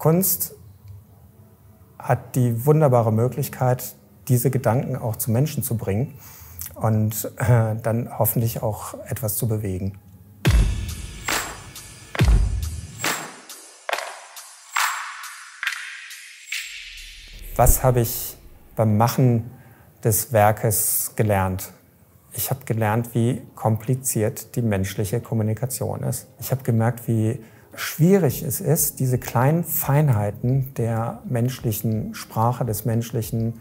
Kunst hat die wunderbare Möglichkeit, diese Gedanken auch zu Menschen zu bringen und dann hoffentlich auch etwas zu bewegen. Was habe ich beim Machen des Werkes gelernt? Ich habe gelernt, wie kompliziert die menschliche Kommunikation ist. Ich habe gemerkt, wie schwierig es ist, diese kleinen Feinheiten der menschlichen Sprache, des menschlichen,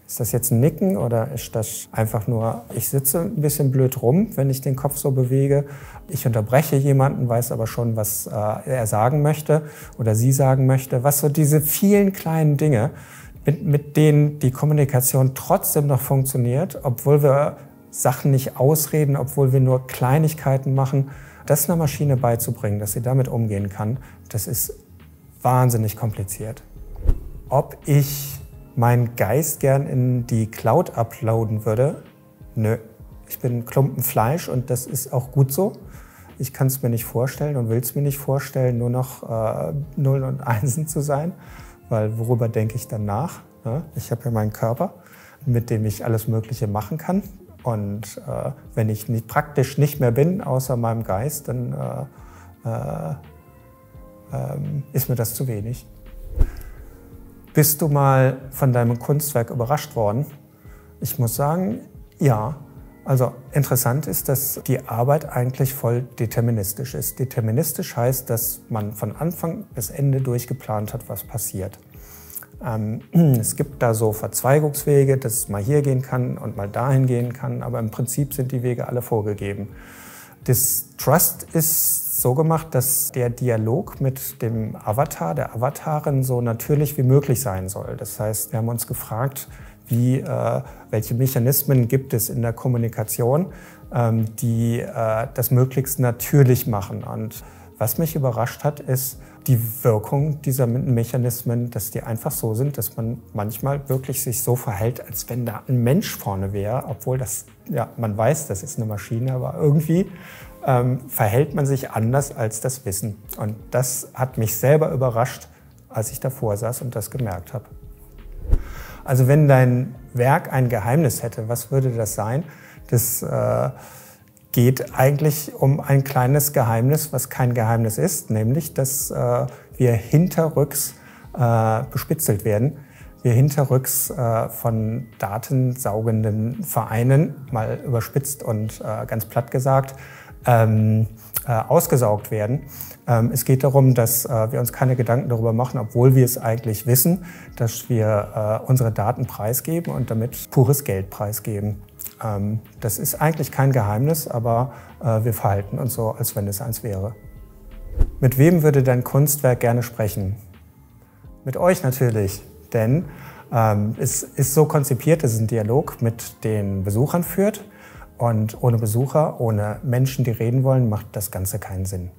ist das jetzt ein Nicken oder ist das einfach nur, ich sitze ein bisschen blöd rum, wenn ich den Kopf so bewege. Ich unterbreche jemanden, weiß aber schon, was er sagen möchte oder sie sagen möchte. Was so diese vielen kleinen Dinge, mit denen die Kommunikation trotzdem noch funktioniert, obwohl wir Sachen nicht ausreden, obwohl wir nur Kleinigkeiten machen. Das einer Maschine beizubringen, dass sie damit umgehen kann, das ist wahnsinnig kompliziert. Ob ich meinen Geist gern in die Cloud uploaden würde? Nö. Ich bin ein Klumpen Fleisch und das ist auch gut so. Ich kann es mir nicht vorstellen und will es mir nicht vorstellen, nur noch Nullen und Einsen zu sein. Weil worüber denke ich dann nach? Ich habe ja meinen Körper, mit dem ich alles Mögliche machen kann. Und wenn ich praktisch nicht mehr bin, außer meinem Geist, dann ist mir das zu wenig. Bist du mal von deinem Kunstwerk überrascht worden? Ich muss sagen, ja. Also interessant ist, dass die Arbeit eigentlich voll deterministisch ist. Deterministisch heißt, dass man von Anfang bis Ende durchgeplant hat, was passiert. Es gibt da so Verzweigungswege, dass es mal hier gehen kann und mal dahin gehen kann, aber im Prinzip sind die Wege alle vorgegeben. Das Trust ist so gemacht, dass der Dialog mit dem Avatar, der Avatarin, so natürlich wie möglich sein soll. Das heißt, wir haben uns gefragt, welche Mechanismen gibt es in der Kommunikation, die das möglichst natürlich machen. Und was mich überrascht hat, ist die Wirkung dieser Mechanismen, dass die einfach so sind, dass man manchmal wirklich sich so verhält, als wenn da ein Mensch vorne wäre, obwohl das, ja, man weiß, das ist eine Maschine, aber irgendwie verhält man sich anders als das Wissen. Und das hat mich selber überrascht, als ich davor saß und das gemerkt habe. Also wenn dein Werk ein Geheimnis hätte, was würde das sein? Das geht eigentlich um ein kleines Geheimnis, was kein Geheimnis ist, nämlich, dass wir hinterrücks bespitzelt werden. Wir hinterrücks von datensaugenden Vereinen, mal überspitzt und ganz platt gesagt, ausgesaugt werden. Es geht darum, dass wir uns keine Gedanken darüber machen, obwohl wir es eigentlich wissen, dass wir unsere Daten preisgeben und damit pures Geld preisgeben. Das ist eigentlich kein Geheimnis, aber wir verhalten uns so, als wenn es eins wäre. Mit wem würde dein Kunstwerk gerne sprechen? Mit euch natürlich, denn es ist so konzipiert, dass es einen Dialog mit den Besuchern führt. Und ohne Besucher, ohne Menschen, die reden wollen, macht das Ganze keinen Sinn.